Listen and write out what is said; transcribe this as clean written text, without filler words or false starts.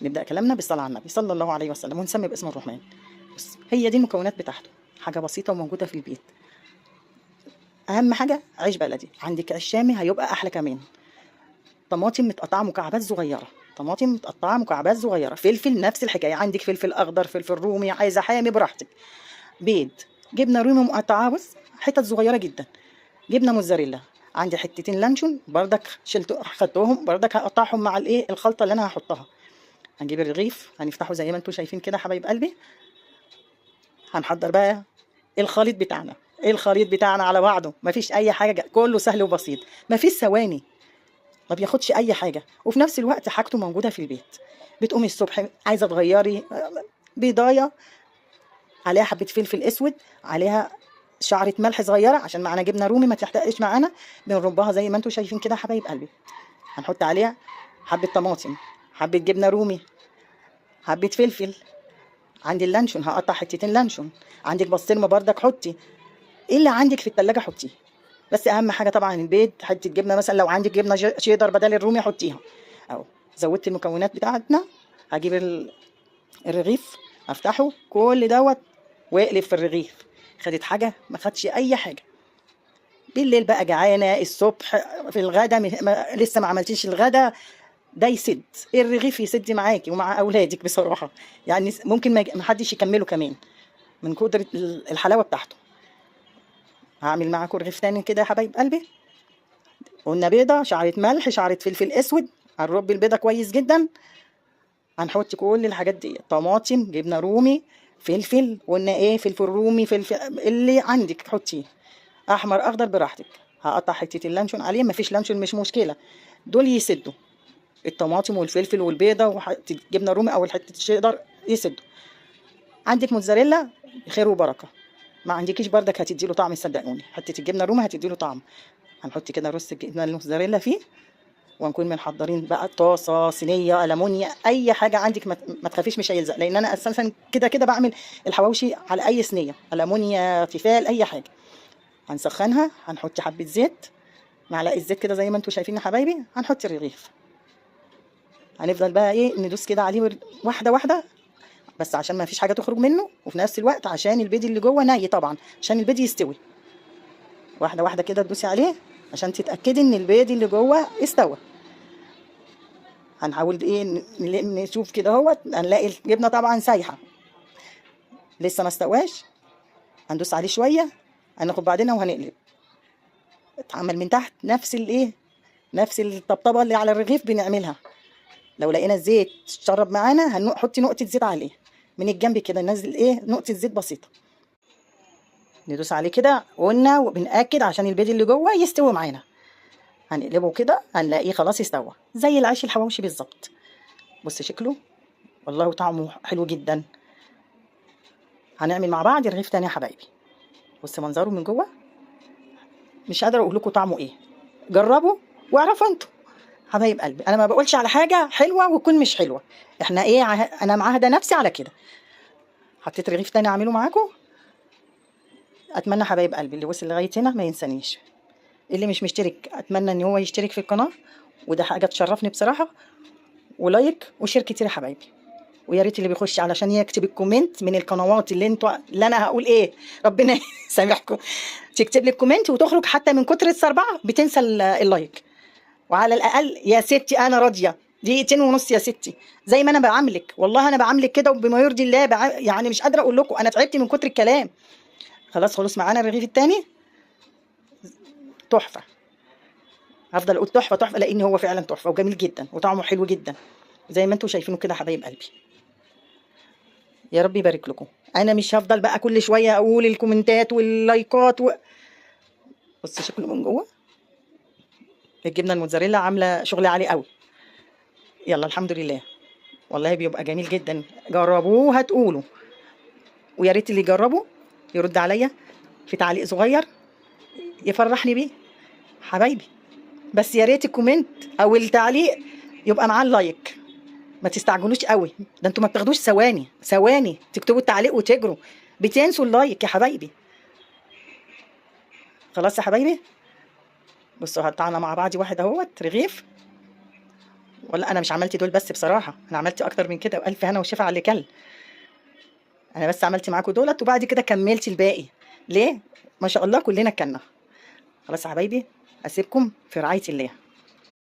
نبدأ كلامنا بالصلاة على النبي صلى الله عليه وسلم ونسمي باسم الرحمن. بص، هي دي المكونات بتاعته، حاجة بسيطة وموجودة في البيت. أهم حاجة عيش بلدي، عندك عيش شامي هيبقى أحلى كمان. طماطم متقطعة مكعبات صغيرة، طماطم متقطعة مكعبات صغيرة. فلفل نفس الحكاية، عندك فلفل أخضر، فلفل رومي، عايزة حامي براحتك. بيض، جبنة رومي مقطعة بص حتت صغيرة جدا. جبنة موتزاريلا، عندي حتتين لانشون بردك خدتهم بردك هقطعهم مع الايه الخلطة اللي أنا هحطها. هنجيب الرغيف هنفتحه زي ما انتم شايفين كده حبايب قلبي. هنحضر بقى الخليط بتاعنا. الخليط بتاعنا على بعضه مفيش اي حاجه، كله سهل وبسيط، مفيش ثواني، ما بياخدش اي حاجه، وفي نفس الوقت حاجته موجوده في البيت. بتقومي الصبح عايزه تغيري بيضايه، عليها حبه فلفل اسود، عليها شعره ملح صغيره عشان معانا جبنه رومي ما تحتقش معانا. بنربها زي ما انتم شايفين كده حبايب قلبي. هنحط عليها حبه طماطم، حبه جبنه رومي، حبه فلفل. عندي اللانشون هقطع حتتين لانشون، عندك بسطرمه بردك حطي، ايه اللي عندك في التلاجة حطيه. بس اهم حاجه طبعا البيض، حته جبنه مثلا لو عندك جبنه شيدر بدل الرومي حطيها. اهو زودت المكونات بتاعتنا. هجيب الرغيف افتحه كل دوت واقلب في الرغيف. خدت حاجه؟ ما خدش اي حاجه. بالليل بقى جعانه، الصبح في الغدا لسه ما عملتيش الغدا، ده يسد الرغيف، يسد معاكي ومع اولادك بصراحه. يعني ممكن ما حدش يكمله كمان من كتر الحلاوه بتاعته. هعمل معاكم رغيف تاني كده يا حبايب قلبي. قلنا بيضه، شعره ملح، شعره فلفل اسود. هنربي البيضه كويس جدا. هنحط كل الحاجات دي، طماطم، جبنه رومي، فلفل. قلنا ايه؟ فلفل رومي، فلفل اللي عندك حطيه، احمر اخضر براحتك. هقطع حته اللانشون عليه، مفيش لانشون مش مشكله، دول يسدوا الطماطم والفلفل والبيضه وحته جبنه رومي او حته الشيدر يسدوا. عندك موتزاريلا خير وبركه، ما عندكيش بردك هتديله طعم، صدقوني حته الجبنه الرومي هتديله طعم. هنحط كده رص الجبنه الموتزاريلا فيه، ونكون محضرين بقى طاسه، صينيه، المونيا، اي حاجه عندك ما تخافيش مش هيلزق، لان انا اساسا كده كده بعمل الحواوشي على اي صينيه، المونيا، تيفال، اي حاجه. هنسخنها، هنحط حبه زيت، معلقه زيت كده زي ما انتم شايفين يا حبايبي. هنحط الرغيف، هنفضل بقى ايه ندوس كده عليه واحده واحده، بس عشان ما فيش حاجه تخرج منه، وفي نفس الوقت عشان البيض اللي جوه ني طبعا، عشان البيض يستوي. واحده واحده كده تدوسي عليه عشان تتاكدي ان البيض اللي جوه استوى. هنحاول ايه نشوف كده اهوت، هنلاقي الجبنه طبعا سايحه لسه ما استواش. هندوس عليه شويه، هناخد بعدين وهنقلب. اتعمل من تحت نفس الايه، نفس الطبطبه اللي على الرغيف بنعملها. لو لقينا الزيت شرب معانا هنحط نقطه زيت عليه من الجنب كده، ننزل ايه نقطه زيت بسيطه. ندوس عليه كده قلنا وبنأكد عشان البيض اللي جوه يستوي معانا. هنقلبه كده هنلاقيه خلاص استوى زي العيش الحواوشي بالظبط. بص شكله والله طعمه حلو جدا. هنعمل مع بعض رغيف تاني يا حبايبي. بص منظره من جوه، مش قادره اقول لكم طعمه ايه. جربوا واعرفوا انتوا حبايب قلبي. انا ما بقولش على حاجه حلوه وتكون مش حلوه، احنا ايه انا معاهده نفسي على كده. حطيت رغيف تاني اعمله معاكم. اتمنى حبايب قلبي اللي وصل لغايه هنا ما ينسانيش، اللي مش مشترك اتمنى ان هو يشترك في القناه، وده حاجه تشرفني بصراحه. ولايك وشير كتير يا حبايبي. ويا ريت اللي بيخش علشان يكتب الكومنت من القنوات اللي انا هقول ايه ربنا يسامحكم، تكتب لي الكومنت وتخرج حتى من كتر السربعه بتنسى اللايك. وعلى الاقل يا ستي انا راضيه دقيقتين ونص يا ستي، زي ما انا بعاملك والله انا بعاملك كده وبما يرضي الله يعني مش قادره اقول لكم انا تعبت من كتر الكلام. خلاص معانا الرغيف التاني تحفه. هفضل اقول تحفه تحفه لان هو فعلا تحفه وجميل جدا وطعمه حلو جدا زي ما انتم شايفينه كده حبايب قلبي. يا رب يبارك لكم. انا مش هفضل بقى كل شويه اقول الكومنتات واللايكات بص شكله من جوه، الجبنه الموتزاريلا عامله شغل عالي قوي. يلا الحمد لله، والله بيبقى جميل جدا. جربوه هتقولوا، ويا ريت اللي يجربه يرد عليا في تعليق صغير يفرحني بيه حبايبي. بس يا ريت الكومنت او التعليق يبقى معاه اللايك، ما تستعجلوش قوي، ده انتوا ما بتاخدوش ثواني ثواني تكتبوا التعليق وتجروا، بتنسوا اللايك يا حبايبي. خلاص يا حبايبي، بصوا قطعنا مع بعض واحد اهوت رغيف، ولا انا مش عملت دول بس، بصراحه انا عملت اكتر من كده، والف هنا وشفا على اللي كل. انا بس عملت معاكم دولت وبعد كده كملت الباقي. ليه؟ ما شاء الله كلنا كنا. خلاص يا حبايبي، اسيبكم في رعايه الله.